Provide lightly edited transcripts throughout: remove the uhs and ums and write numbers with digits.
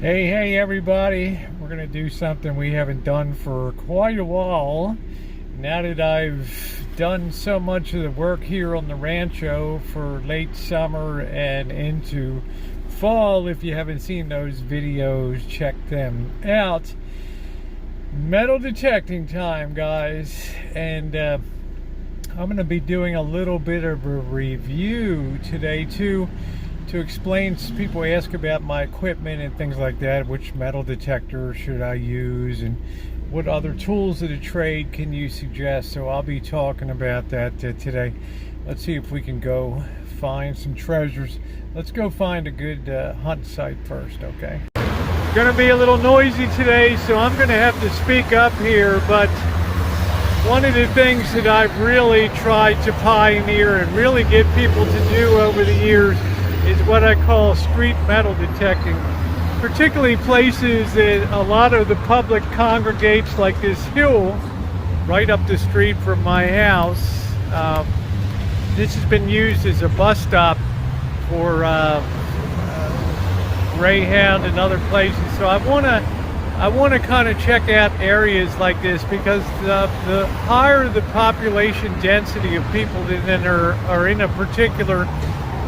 Hey everybody, we're going to do something we haven't done for quite a while. Now that I've done so much of the work here on the rancho for late summer and into fall, if you haven't seen those videos, check them out. Metal detecting time, guys. And I'm going to be doing a little bit of a review today too, to explain. People ask about my equipment and things like that. Which metal detector should I use, and what other tools of the trade can you suggest? So I'll be talking about that today. Let's see if we can go find some treasures. Let's go find a good hunt site first, okay? It's gonna be a little noisy today, so I'm gonna have to speak up here, but one of the things that I've really tried to pioneer and really get people to do over the years is what I call street metal detecting, particularly places that a lot of the public congregates, like this hill right up the street from my house. This has been used as a bus stop for Greyhound and other places. So I want to kind of check out areas like this, because the higher the population density of people that are in a particular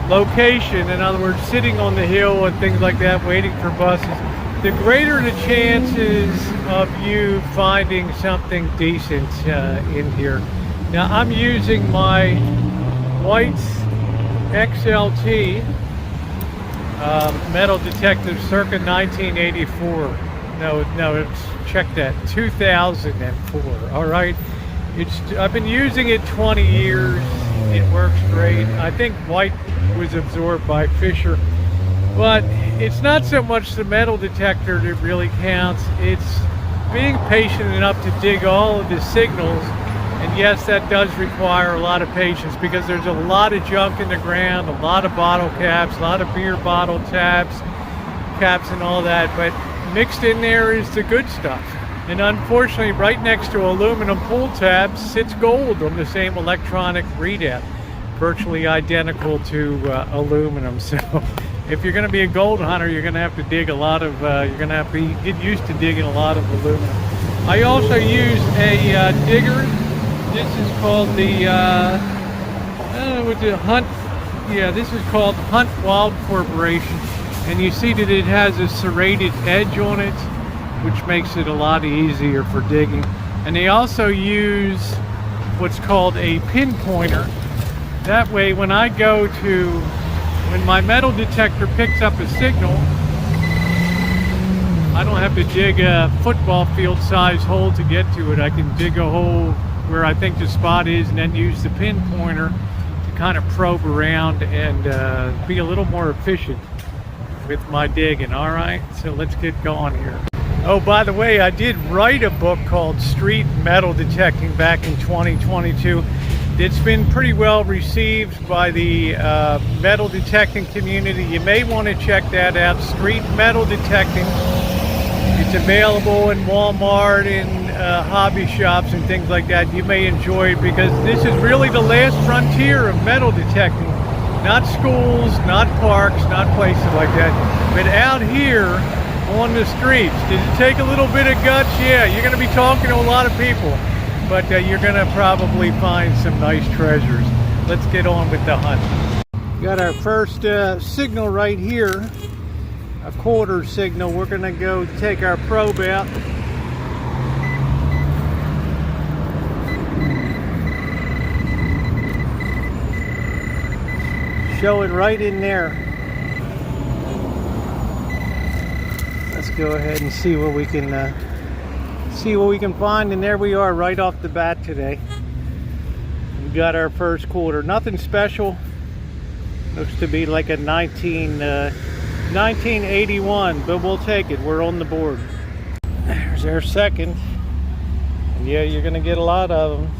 location, in other words sitting on the hill and things like that waiting for buses, the greater the chances of you finding something decent in here. Now I'm using my white XLT metal detector circa 1984. No, it's, check that, 2004. All right, I've been using it 20 years. It works great. I think white was absorbed by Fisher, but it's not so much the metal detector that really counts. It's being patient enough to dig all of the signals. And yes, that does require a lot of patience, because there's a lot of junk in the ground, a lot of bottle caps, a lot of beer bottle caps and all that, but mixed in there is the good stuff. And unfortunately, right next to aluminum pull tabs sits gold on the same electronic readout, virtually identical to aluminum. So if you're going to be a gold hunter, you're going to have to dig a lot of, you're going to have to get used to digging a lot of aluminum. I also use a digger. This is called the, with the Hunt, yeah, this is called Hunt Wild Corporation. And you see that it has a serrated edge on it, which makes it a lot easier for digging. And they also use what's called a pinpointer. That way, when my metal detector picks up a signal, I don't have to dig a football field size hole to get to it. I can dig a hole where I think the spot is, and then use the pinpointer to kind of probe around and be a little more efficient with my digging. All right, so let's get going here. Oh, by the way, I did write a book called Street Metal Detecting back in 2022. It's been pretty well received by the metal detecting community. You may want to check that out, Street Metal Detecting. It's available in Walmart, in hobby shops and things like that. You may enjoy it, because this is really the last frontier of metal detecting. Not schools, not parks, not places like that, but out here on the streets. Did it take a little bit of guts? Yeah, you're going to be talking to a lot of people, but you're going to probably find some nice treasures. Let's get on with the hunt. Got our first signal right here, a quarter signal. We're going to go take our probe out. Show it right in there. Let's go ahead and see what we can find, and there we are right off the bat today. We got our first quarter. Nothing special. Looks to be like a 1981, but we'll take it. We're on the board. There's our second. And yeah, you're gonna get a lot of them.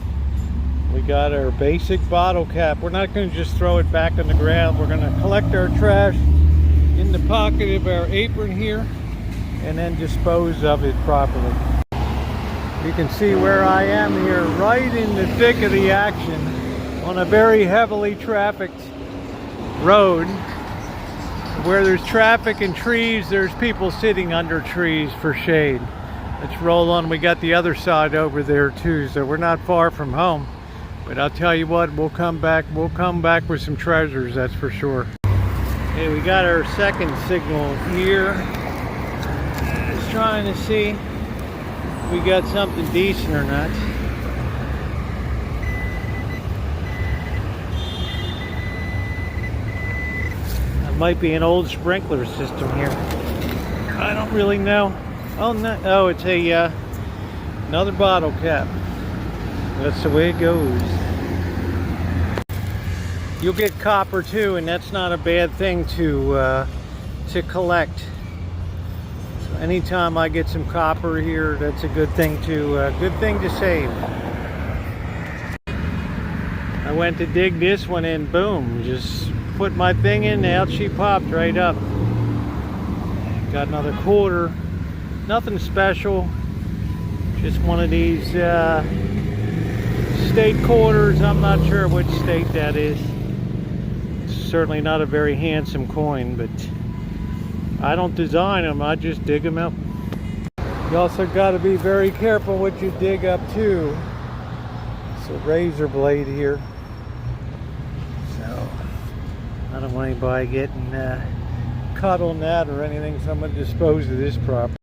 We got our basic bottle cap. We're not going to just throw it back on the ground. We're going to collect our trash in the pocket of our apron here and then dispose of it properly. You can see where I am here, right in the thick of the action on a very heavily trafficked road. Where there's traffic and trees, there's people sitting under trees for shade. Let's roll on. We got the other side over there too, so we're not far from home. But I'll tell you what, we'll come back with some treasures, that's for sure. Okay, we got our second signal here. Just trying to see if we got something decent or not. It might be an old sprinkler system here. I don't really know. Oh no! Oh, it's a another bottle cap. That's the way it goes. You'll get copper too, and that's not a bad thing to collect. So anytime I get some copper here, that's a good thing to save. I went to dig this one in, boom, just put my thing in, out she popped right up. Got another quarter, nothing special, just one of these state quarters. I'm not sure which state that is. It's certainly not a very handsome coin, but I don't design them, I just dig them up. You also got to be very careful what you dig up too. It's a razor blade here, so I don't want anybody getting cut on that or anything, so I'm going to dispose of this property.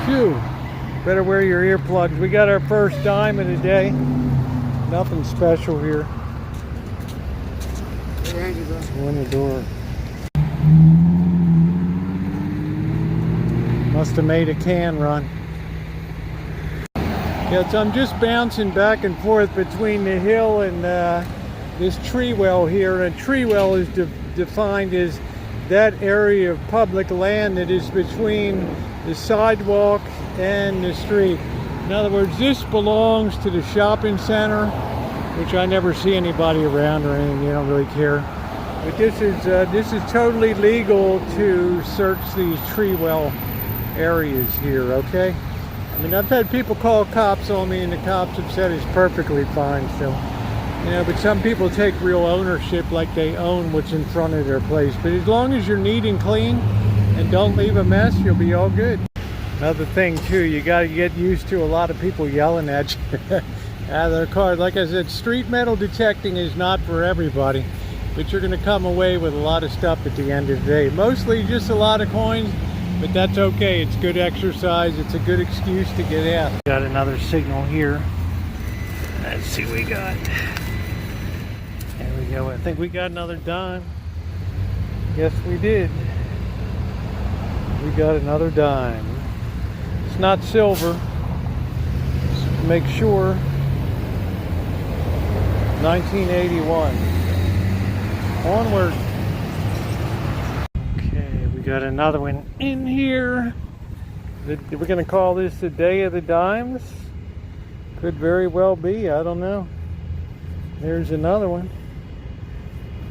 Phew, better wear your earplugs. We got our first dime of the day. Nothing special here. Go in the door. Must have made a can run. Yeah, so I'm just bouncing back and forth between the hill and this tree well here. And a tree well is defined as that area of public land that is between the sidewalk and the street. In other words, this belongs to the shopping center, which I never see anybody around or anything. They don't really care. But this is totally legal to search these tree well areas here. Okay. I mean, I've had people call cops on me, and the cops have said it's perfectly fine. So, you know, but some people take real ownership, like they own what's in front of their place. But as long as you're neat and clean and don't leave a mess, you'll be all good. Another thing too, you got to get used to a lot of people yelling at you out of their car. Like I said, street metal detecting is not for everybody, but you're going to come away with a lot of stuff at the end of the day. Mostly just a lot of coins, but that's okay. It's good exercise. It's a good excuse to get out. Got another signal here. Let's see what we got. There we go. I think we got another dime. Yes, we did. We got another dime. It's not silver. Just make sure. 1981. Onward. Okay, we got another one in here. We're going to call this the Day of the Dimes. Could very well be. I don't know. There's another one.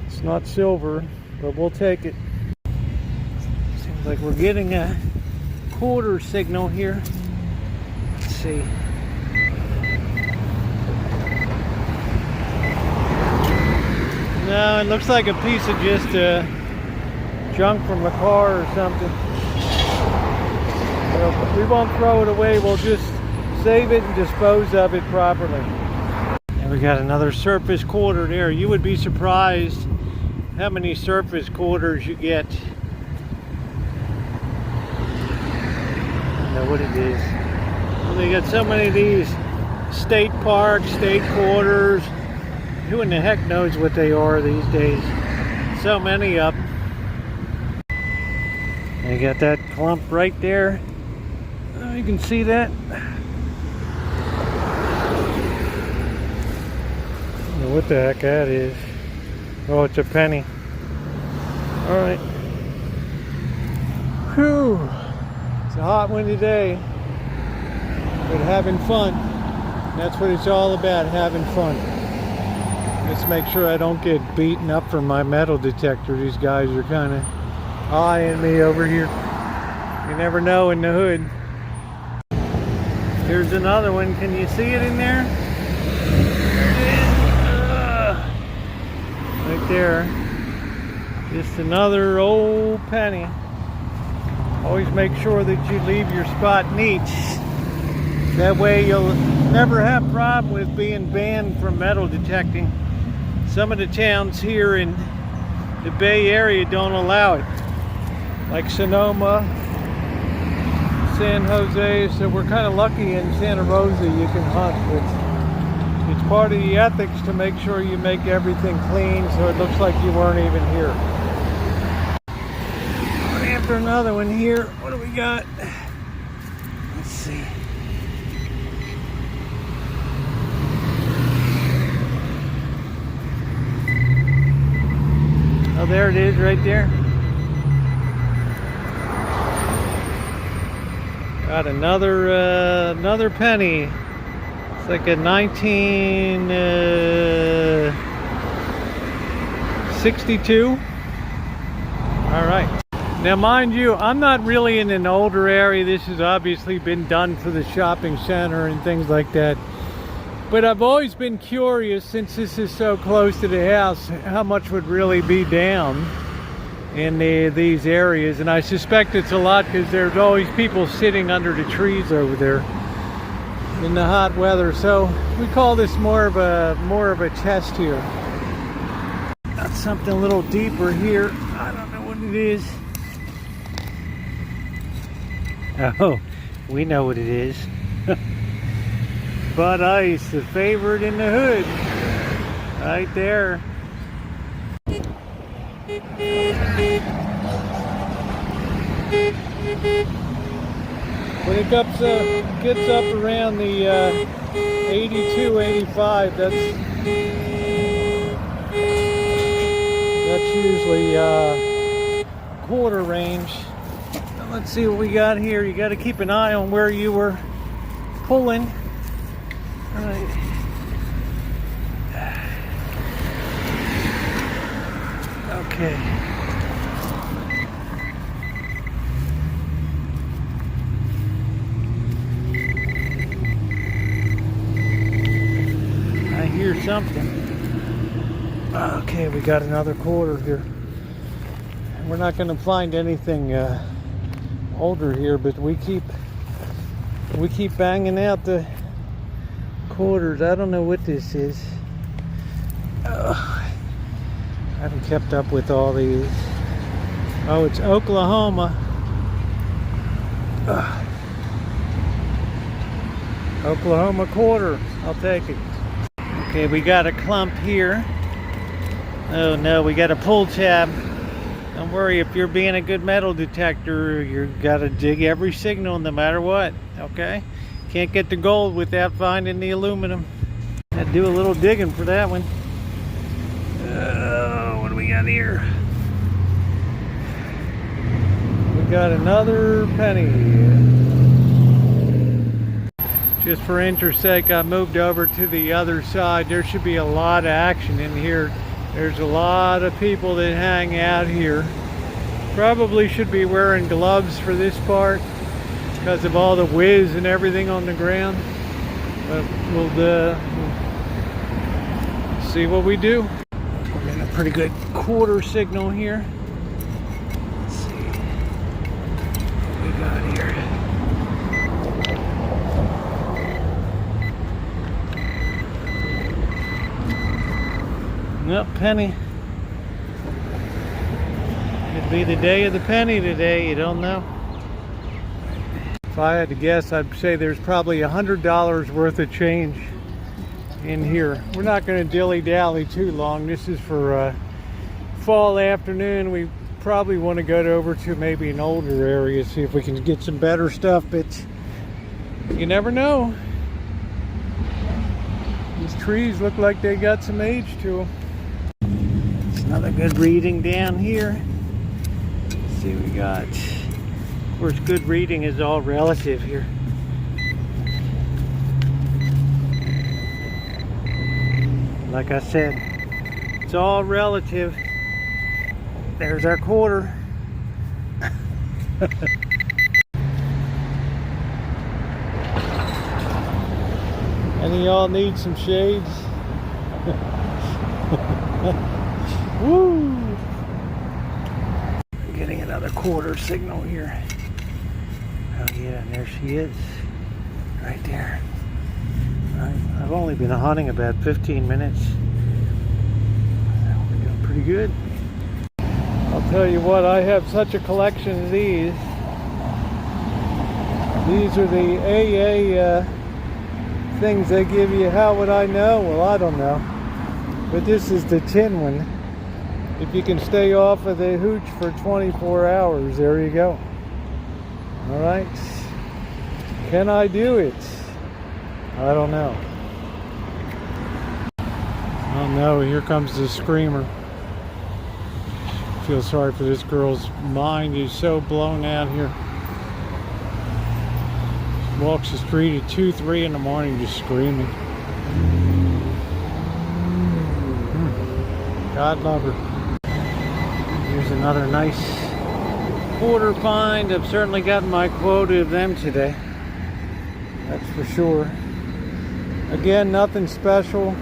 It's not silver, but we'll take it. Seems like we're getting a quarter signal here. Let's see. No, it looks like a piece of just junk from a car or something. Well, we won't throw it away. We'll just save it and dispose of it properly. And we got another surface quarter there. You would be surprised how many surface quarters you get. I don't know what it is. Well, they got so many of these state parks, state quarters. Who in the heck knows what they are these days? So many of them. And you got that clump right there. Oh, you can see that. I don't know what the heck that is. Oh, it's a penny. All right. Whew. It's a hot one today, but having fun. That's what it's all about, having fun. Let's make sure I don't get beaten up for my metal detector. These guys are kind of eyeing me over here. You never know in the hood. Here's another one. Can you see it in there? Right there. Just another old penny. Always make sure that you leave your spot neat. That way you'll never have a problem with being banned from metal detecting. Some of the towns here in the Bay Area don't allow it. Like Sonoma, San Jose, so we're kind of lucky in Santa Rosa you can hunt. It's part of the ethics to make sure you make everything clean so it looks like you weren't even here. After another one here, what do we got? Let's see. Oh, there it is right there. Got another penny. It's like a 1962. All right. Now, mind you, I'm not really in an older area. This has obviously been done for the shopping center and things like that. But I've always been curious, since this is so close to the house, how much would really be down in these areas. And I suspect it's a lot because there's always people sitting under the trees over there in the hot weather. So we call this more of a test here. Got something a little deeper here. I don't know what it is. Oh, we know what it is. Bud Ice, the favorite in the hood. Right there. When it gets up around the 82, 85, that's usually quarter range. Let's see what we got here. You got to keep an eye on where you were pulling. All right. Okay. I hear something. Okay, we got another quarter here. We're not going to find anything older here, but we keep banging out the quarters. I don't know what this is. I haven't kept up with all these. Oh, it's Oklahoma. Oklahoma quarter. I'll take it. Okay, we got a clump here. Oh no, we got a pull tab. Don't worry, if you're being a good metal detector, you've got to dig every signal no matter what, okay? Can't get the gold without finding the aluminum. Had to do a little digging for that one. What do we got here? We got another penny. Just for interest's sake, I moved over to the other side. There should be a lot of action in here. There's a lot of people that hang out here. Probably should be wearing gloves for this part because of all the whiz and everything on the ground. But we'll see what we do. We're getting a pretty good quarter signal here. Let's see what we got here. Nope, penny. Could be the day of the penny today, you don't know. If I had to guess, I'd say there's probably $100 worth of change in here. We're not going to dilly-dally too long. This is for fall afternoon. We probably want to go over to maybe an older area, see if we can get some better stuff, but you never know. These trees look like they got some age to them. Another good reading down here. Let's see what we got. Of course, good reading is all relative here. Like I said, it's all relative. There's our quarter. Any of y'all need some shades? Woo! quarter signal here. Oh yeah, and there she is. Right there. I've only been hunting about 15 minutes. We're doing pretty good. I'll tell you what, I have such a collection of these. These are the AA things they give you. How would I know? Well, I don't know. But this is the tin one. If you can stay off of the hooch for 24 hours, there you go. All right. Can I do it? I don't know. Oh no, here comes the screamer. I feel sorry for this girl's mind. Is so blown out here. She walks the street at 2, 3 in the morning just screaming. God love her. Here's another nice quarter find. I've certainly gotten my quota of them today. That's for sure. Again, nothing special.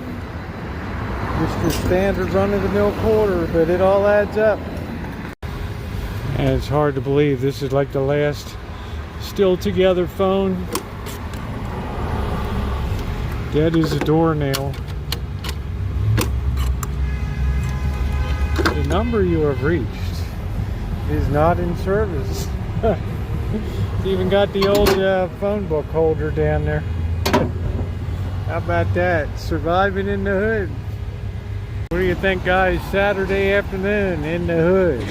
Just your standard run-of-the-mill quarter, but it all adds up. And it's hard to believe this is like the last still together phone. Dead as a doornail. The number you have reached is not in service. It's even got the old phone book holder down there. How about that? Surviving in the hood. What do you think, guys? Saturday afternoon in the hood.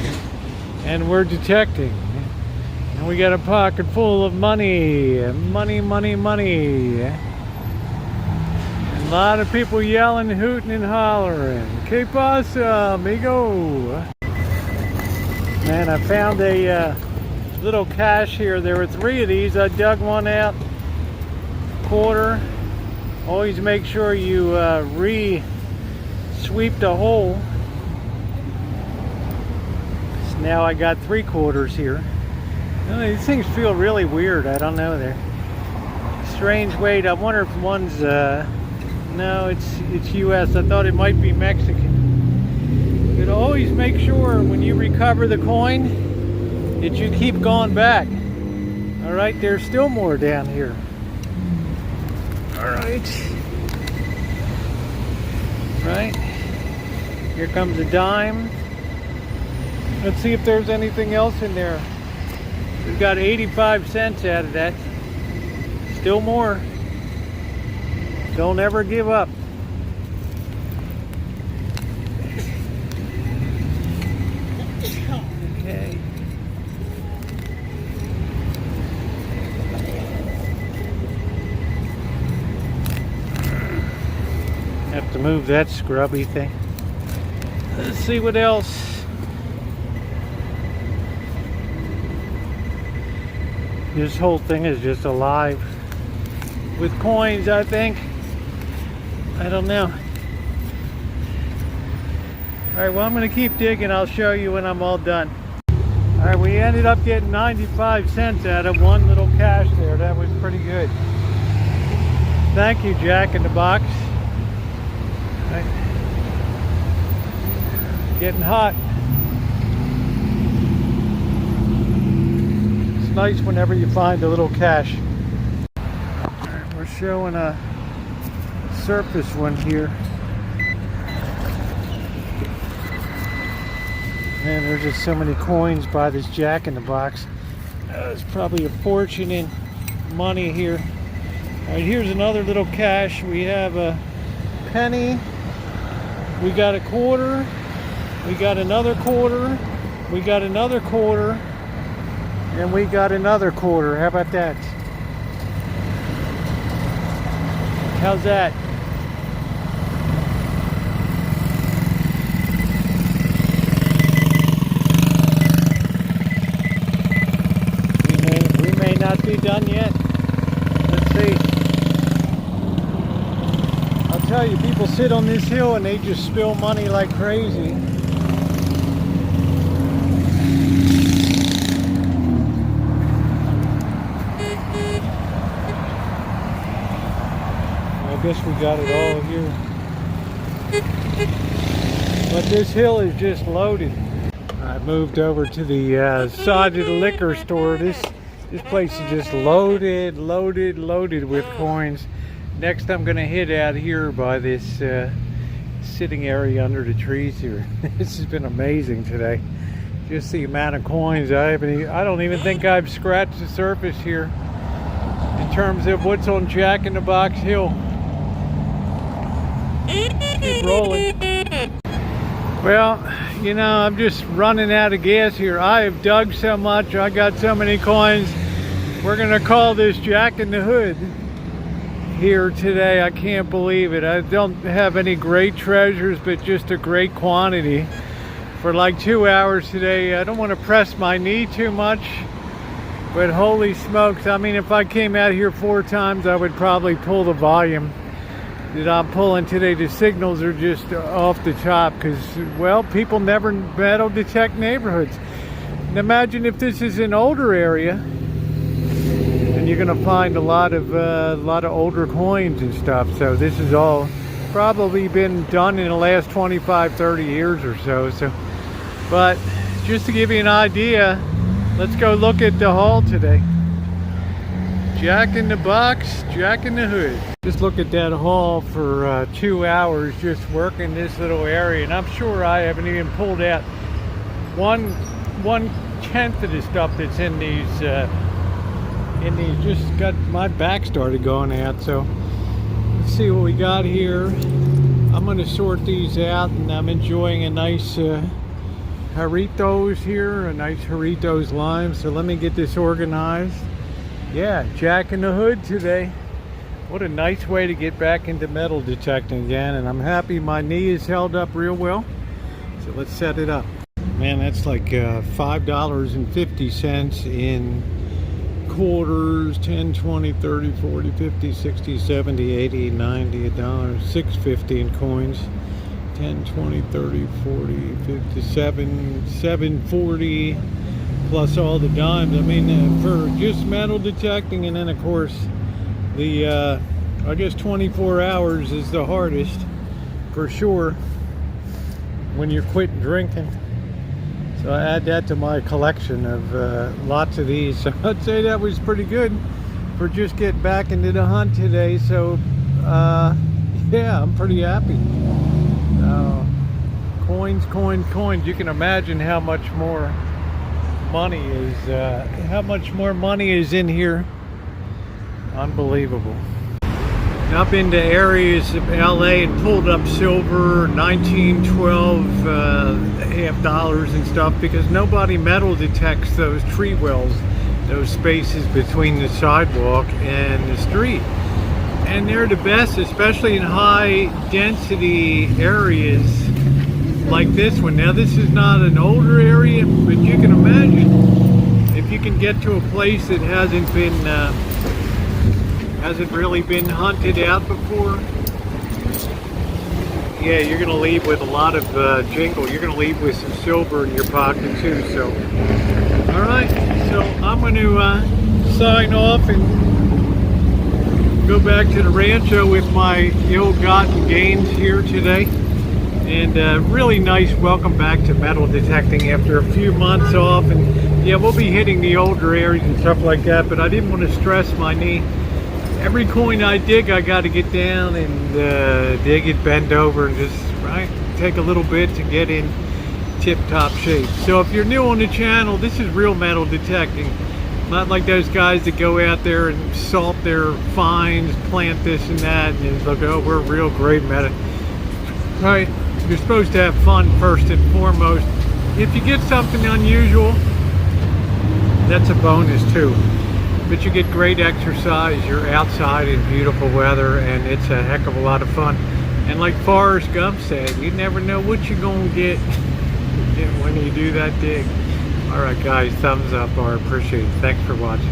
And we're detecting. And we got a pocket full of money. Money, money, money. And a lot of people yelling, hooting, and hollering. Que pasa, amigo? Man, I found a little cache here. There were 3 of these. I dug one out. Quarter. Always make sure you re-sweep the hole. So now I got 3 quarters here. These things feel really weird. I don't know. They're strange weight. I wonder if one's no, it's US. I thought it might be Mexican. But always make sure when you recover the coin that you keep going back. All right, there's still more down here. All right. Right. Here comes a dime. Let's see if there's anything else in there. We've got 85 cents out of that. Still more. Don't ever give up. Okay. Have to move that scrubby thing. Let's see what else. This whole thing is just alive with coins, I think. I don't know. Alright, well, I'm going to keep digging. I'll show you when I'm all done. Alright, we ended up getting 95 cents out of one little cache there. That was pretty good. Thank you, Jack in the Box. Right. Getting hot. It's nice whenever you find a little cache. Alright, we're showing a surface one here. Man, there's just so many coins by this Jack in the Box. There's probably a fortune in money here. Alright, here's another little cache. We have a penny. We got a quarter. We got another quarter. We got another quarter. And we got another quarter. How about that? How's that? We may not be done yet. Let's see. I'll tell you, people sit on this hill and they just spill money like crazy. I guess we got it all here. But this hill is just loaded. I moved over to the side of the liquor store. This place is just loaded with coins. Next, I'm gonna hit out here by this sitting area under the trees here. This has been amazing today. Just the amount of coins. I don't even think I've scratched the surface here in terms of what's on Jack in the Box Hill. Keep rolling. Well, you know, I'm just running out of gas here. I have dug so much. I got so many coins. We're gonna call this Jack in the Hood here today. I can't believe it. I don't have any great treasures, but just a great quantity for like 2 hours today. I don't want to press my knee too much, but holy smokes. I mean, if I came out here 4 times, I would probably pull the volume that I'm pulling today. The signals are just off the top because, well, people never metal detect neighborhoods. And imagine if this is an older area, and you're gonna find a lot of older coins and stuff. So this has all probably been done in the last 25-30 years or so. But just to give you an idea, let's go look at the haul today. Jack in the Box, Jack in the Hood. Just look at that haul for 2 hours just working this little area, and I'm sure I haven't even pulled out one tenth of the stuff that's in these. Just got my back started going out. So let's see what we got here. I'm going to sort these out, and I'm enjoying a nice Jarritos here, a nice Jarritos lime. So let me get this organized. Yeah, Jack in the Hood today. What a nice way to get back into metal detecting again, and I'm happy my knee is held up real well. So let's set it up. Man, that's like $5.50 in quarters, 10, 20, 30, 40, 50, 60, 70, 80, 90, $1, $6.50 in coins. 10, 20, 30, 40, 50, 740 plus all the dimes. I mean, for just metal detecting, and then of course the I guess 24 hours is the hardest for sure when you're quitting drinking. So I add that to my collection of lots of these. So I'd say that was pretty good for just getting back into the hunt today. So yeah, I'm pretty happy. Coins. You can imagine how much more money is in here. Unbelievable. I've been to areas of LA and pulled up silver, 1912 half dollars and stuff, because nobody metal detects those tree wells, those spaces between the sidewalk and the street. And they're the best, especially in high density areas like this one. Now this is not an older area, but you can imagine if you can get to a place that hasn't really been hunted out before. Yeah, you're gonna leave with a lot of jingle. You're gonna leave with some silver in your pocket too. So, all right. So I'm gonna sign off and go back to the rancho with my ill-gotten gains here today. And really nice welcome back to metal detecting after a few months off. And yeah, we'll be hitting the older areas and stuff like that, but I didn't want to stress my knee. Every coin I dig, I got to get down and dig it, bend over, and just take a little bit to get in tip-top shape. So if you're new on the channel, this is real metal detecting. Not like those guys that go out there and salt their finds, plant this and that, and look, oh, we're real great metal. Right? You're supposed to have fun first and foremost. If you get something unusual, that's a bonus too. But you get great exercise, you're outside in beautiful weather, and it's a heck of a lot of fun. And like Forrest Gump said, you never know what you're gonna get when you do that dig. All right guys, thumbs up, I appreciate it. Thanks for watching.